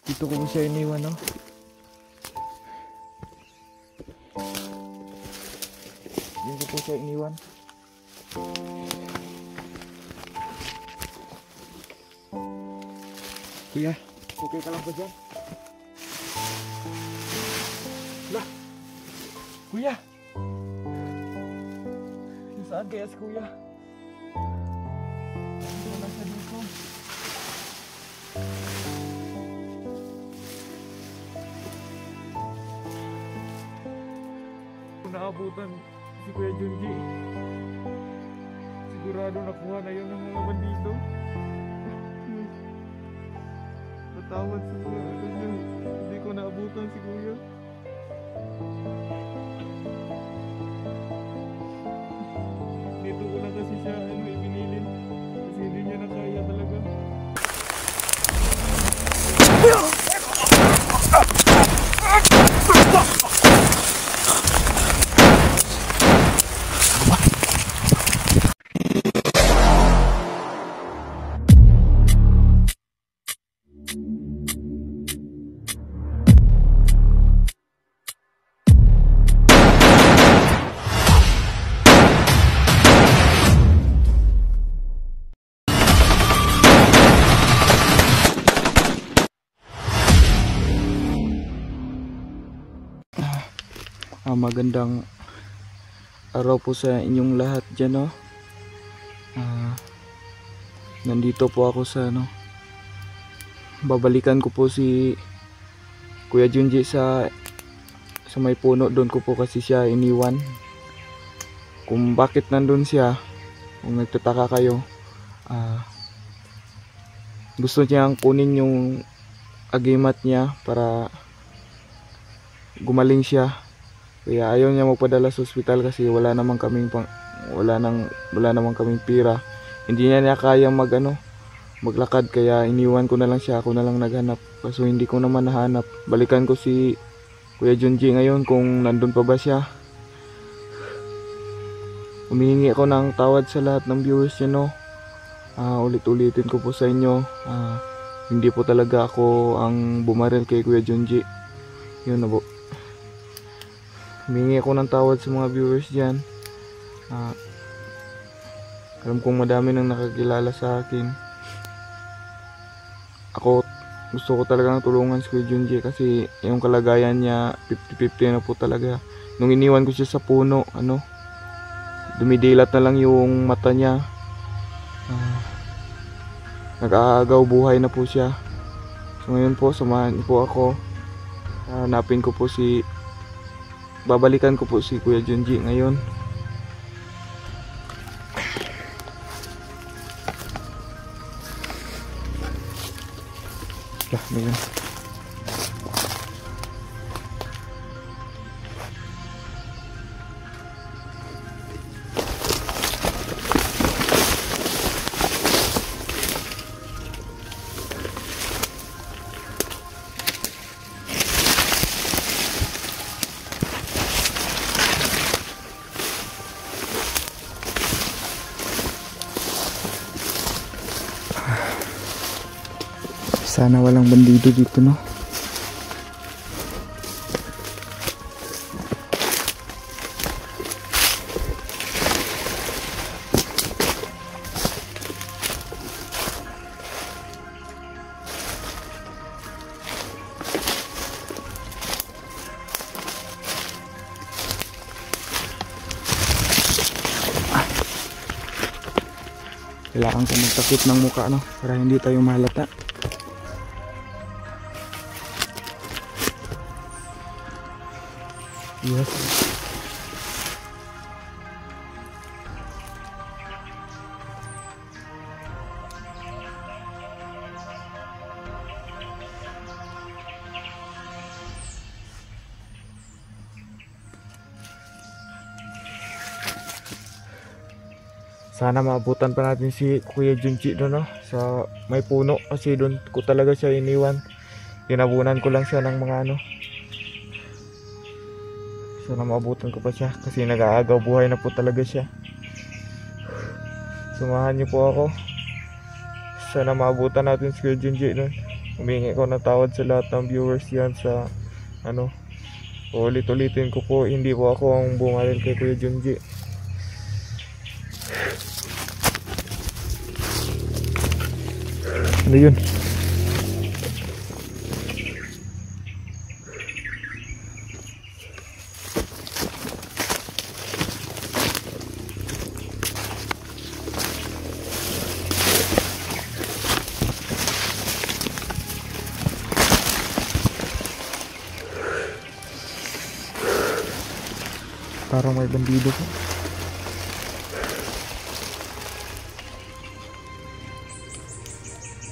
Dito ko siya iniwan, no? Dito ko siya iniwan. Kuya, okay ka lang ba dyan? Lah, kuya! Saan kaya si kuya? Dito na siya dito. Kung naabutan si Kuya Junji, sigurado nakuha na yun ng mga bandito. Patawad sa mga niyo, hindi ko naabutan si kuya. Dito ko na kasi siya ibinilin kasi hindi niya na kaya talaga. Magandang araw po sa inyong lahat dyan, no? Nandito po ako sa babalikan ko po si Kuya Junji sa may puno. Doon ko po kasi siya iniwan. Kung bakit nandun siya, kung nagtataka kayo, gusto niyang kunin yung agimat niya para gumaling siya. Kaya ayaw niya magpadala sa ospital kasi wala namang kaming pira. Hindi niya kaya maglakad, kaya iniwan ko na lang siya. Ako na lang naghanap. Kaso hindi ko naman nahanap. Balikan ko si Kuya Junji ngayon kung nandun pa ba siya. Humihingi ako ng tawad sa lahat ng viewers niya, no. Ulit-ulitin ko po sa inyo. Hindi po talaga ako ang bumaril kay Kuya Junji. Yun na po. Humingi ako ng tawad sa mga viewers dyan. Alam kong madami nang nakakilala sa akin. Ako, gusto ko talagang tulungan si Kuya Junji kasi yung kalagayan niya 50-50 na po talaga. Nung iniwan ko siya sa puno, dumidilat na lang yung mata niya. Nag-aagaw buhay na po siya. So ngayon po, samahan niyo po ako. Hanapin ko po babalikan ko po si Kuya Junji ngayon. Lah, ngayon. Sana walang bandido dito, no? Kailangan ko magtakip ng mukha, no? Para hindi tayo mahalata. Yes. Sana maabutan pa natin si Kuya Junji doon, no? Sa may puno kasi doon ko talaga siya iniwan. Tinabunan ko lang siya ng mga Sana maabutan ko pa siya kasi nag-aagaw buhay na po talaga siya. Samahan niyo po ako. Sana maabutan natin si Kuya Junji doon. Humingi ko ng tawad sa lahat ng viewers yan sa ano. Ulit-ulitin ko po, hindi po ako ang bumaril kay Kuya Junji. Ano yun? Parang may bandido po.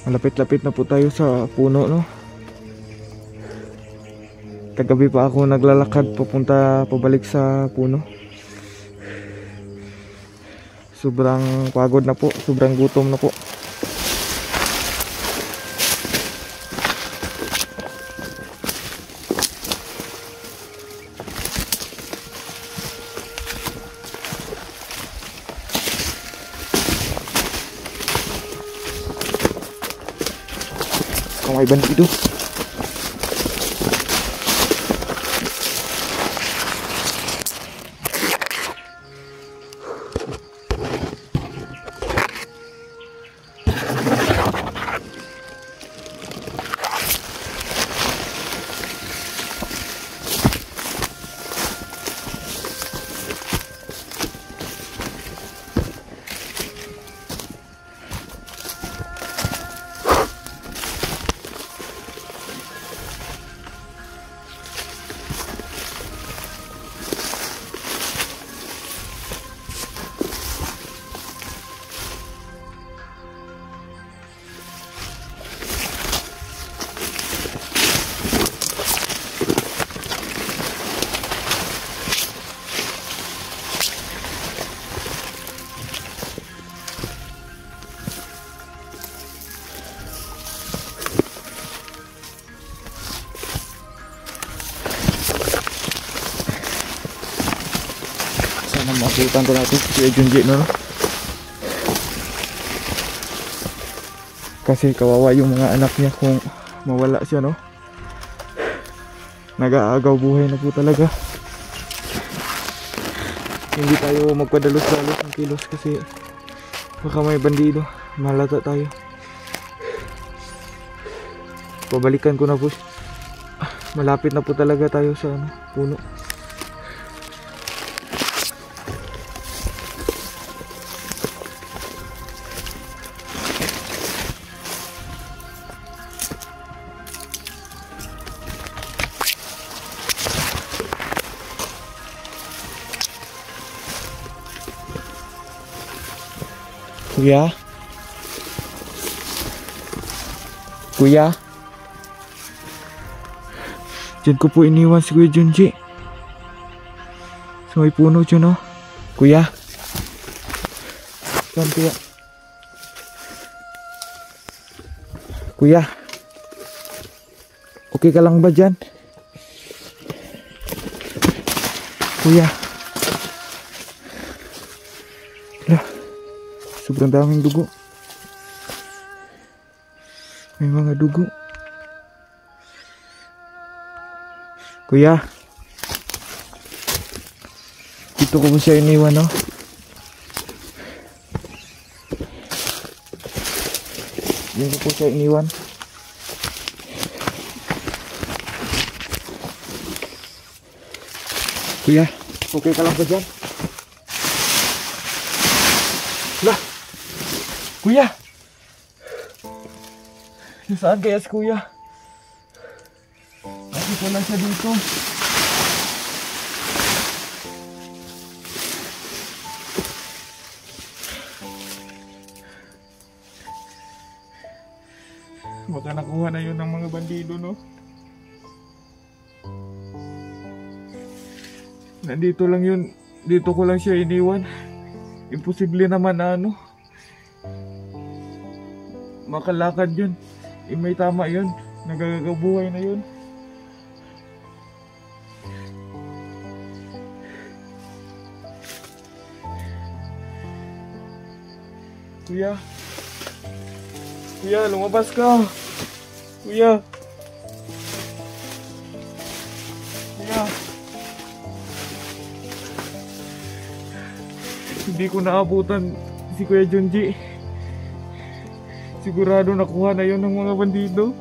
Malapit-lapit na po tayo sa puno, no? Kagabi pa ako naglalakad pabalik sa puno. Sobrang pagod na po, sobrang gutom na po. May bandido. Masutan ko natin si Kuya Junji, no? Kasi kawawa yung mga anak niya kung mawala siya, no? Nag-aagaw buhay na po talaga. Hindi tayo magpadalos-dalos ng kilos kasi baka may bandido, malata tayo. Pabalikan ko na po. Malapit na po talaga tayo sa puno. Kuya? Kuya? Diyan ko po iniwan si Kuya Junji. Sa may puno dyan, no? Kuya? Saan kuya? Kuya? Okay ka lang ba dyan? Kuya? Sobrang daming dugo. May mga dugo. Kuya. Dito ko po siya iniwan, no? Dito ko po siya iniwan. Kuya, okay ka lang ba dyan? Lah! Kuya! Nasaan kaya si Kuya? Nakita lang siya dito. Baka nakuha na yun ng mga bandido, no? Nandito lang yun. Dito ko lang siya iniwan. Imposible naman na ano. Makalakad yun. May tama yun. Nagagabuhay na yun. Kuya. Kuya, lumabas ka. Kuya. Kuya. Hindi ko naabutan si Kuya Junji. Sigurado nakuha na yun ng mga bandido.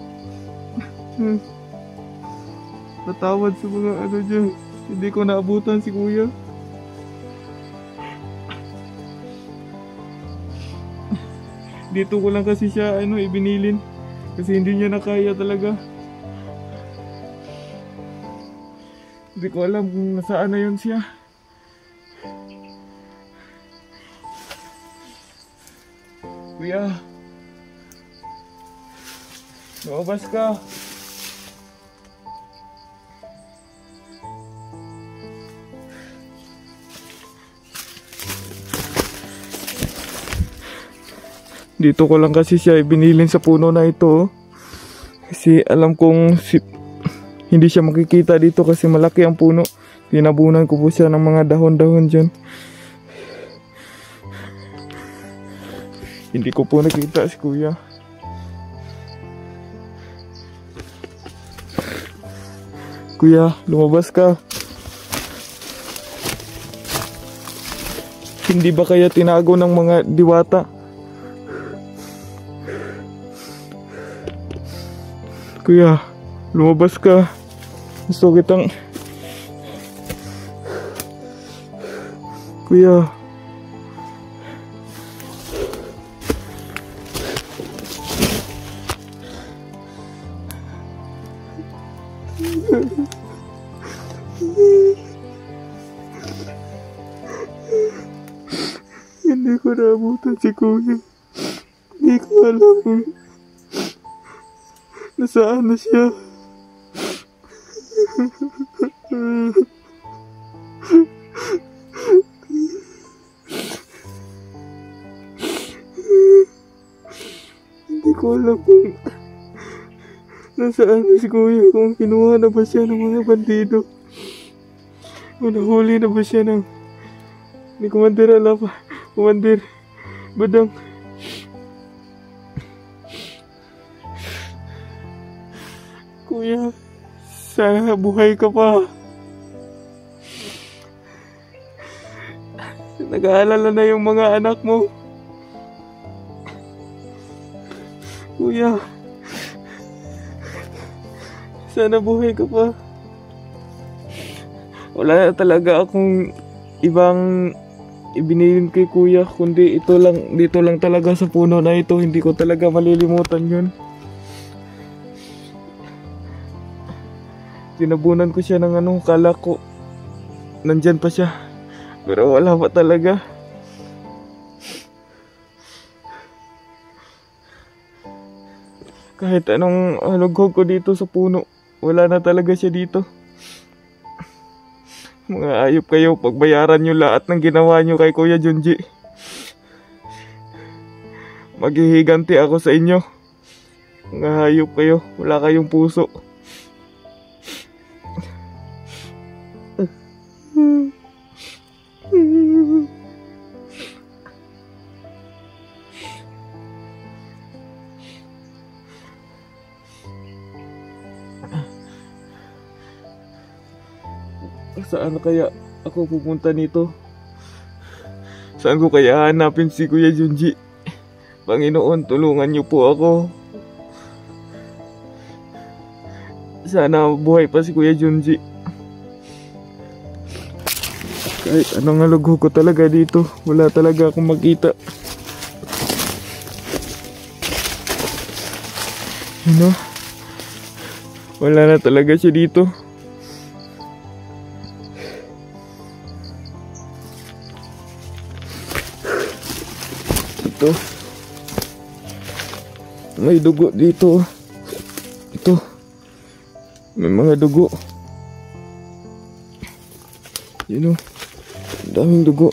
Natawad sa mga ano dyan. Hindi ko naabutan si Kuya. Dito ko lang kasi siya ibinilin. Kasi hindi niya nakaya talaga. Hindi ko alam kung nasaan na yun siya. Kuya. Lumabas ka. Dito ko lang kasi siya ibinilin sa puno na ito. Kasi alam kong hindi siya makikita dito kasi malaki ang puno. Tinabunan ko po siya ng mga dahon-dahon dyan. Hindi ko po nakita si Kuya. Kuya, lumabas ka. Hindi ba kaya tinago ng mga diwata? Kuya, lumabas ka. Gusto kitang... Kuya. Hindi ko naabutan si Kuya. Hindi ko alam. Nasaan na siya? Hindi ko alam kung nasaan na si Kuya, kung kinuha na ba siya ng mga bandido. Kung nahuli na ba siya ni Commander Alapa, Commander Badang. Kuya, sana buhay ka pa. Nag-aalala na yung mga anak mo. Kuya, sana buhay ka pa. Wala na talaga akong ibang ibinilin kay Kuya, kundi dito lang talaga sa puno na ito. Hindi ko talaga malilimutan yun. Tinabunan ko siya ng kala ko nandyan pa siya, pero wala pa talaga. Kahit anong lughog ko dito sa puno, wala na talaga siya dito. Mga ayop kayo, pagbayaran nyo lahat ng ginawa nyo kay Kuya Junji. Maghihiganti ako sa inyo. Mga hayop kayo, wala kayong puso. Saan kaya ako pupunta nito? Saan ko kaya hanapin si Kuya Junji? Panginoon, tulungan niyo po ako. Sana buhay pa si Kuya Junji. Kahit anong alugho ko talaga dito, wala talaga akong makita. Wala na talaga siya dito. Ito. May dugo dito. Ito. May mga dugo. Daming dugo.